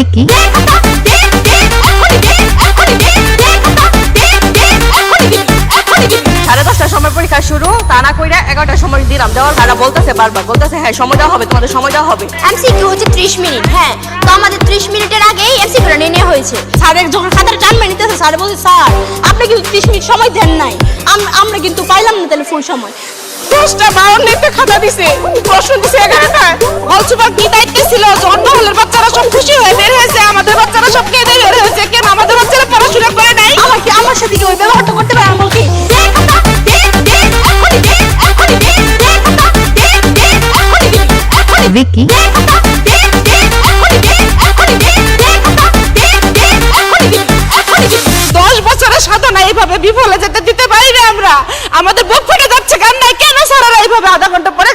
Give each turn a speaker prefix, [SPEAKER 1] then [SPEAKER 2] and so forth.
[SPEAKER 1] ভিকি।
[SPEAKER 2] সাড়ে 10টার সময় পরীক্ষা শুরু, তা না কইরা 11টার সময় দিলাম। দেওয়ার তারা বলতেছে বারবার বলতেছে হ্যাঁ সময় দেওয়া হবে, তোমাদের সময় দেওয়া হবে।
[SPEAKER 3] এমসিকিউ হচ্ছে 30 মিনিট। হ্যাঁ, তো আমাদের 30 মিনিটের আগেই এমসিকিউটা নিয়ে হয়েছে। স্যারের যখন খাতার টানবে নিতেছে, স্যার বলছে স্যার আপনি কিন্তু 30 মিনিট সময় দেন নাই, আমরা কিন্তু পাইলাম না তাহলে ফুল সময়।
[SPEAKER 2] 10টা 52টা খাতা দিছে, প্রশ্ন দিছে 11টা। গলসুবার কি দায়িত্ব ছিল? অন্য হলের বাচ্চারা সব খুশি হয়ে বের হয়েছে, আমাদের বাচ্চারা সব কেঁদে বের হয়েছে। কেন আমাদের বাচ্চারা পড়াশোনা করে নাই?
[SPEAKER 3] আমার সাথে কি ওই ব্যবহারটা করতে পারে? আমি বলছি
[SPEAKER 1] ভিকি।
[SPEAKER 2] 10 বছরের সাধনা এইভাবে বিফলে যেতে দিতে পারি না আমরা। আমাদের বুক ফেটে যাচ্ছে কান্নায়। কেন স্যারেরা এইভাবে আধা ঘন্টা পরে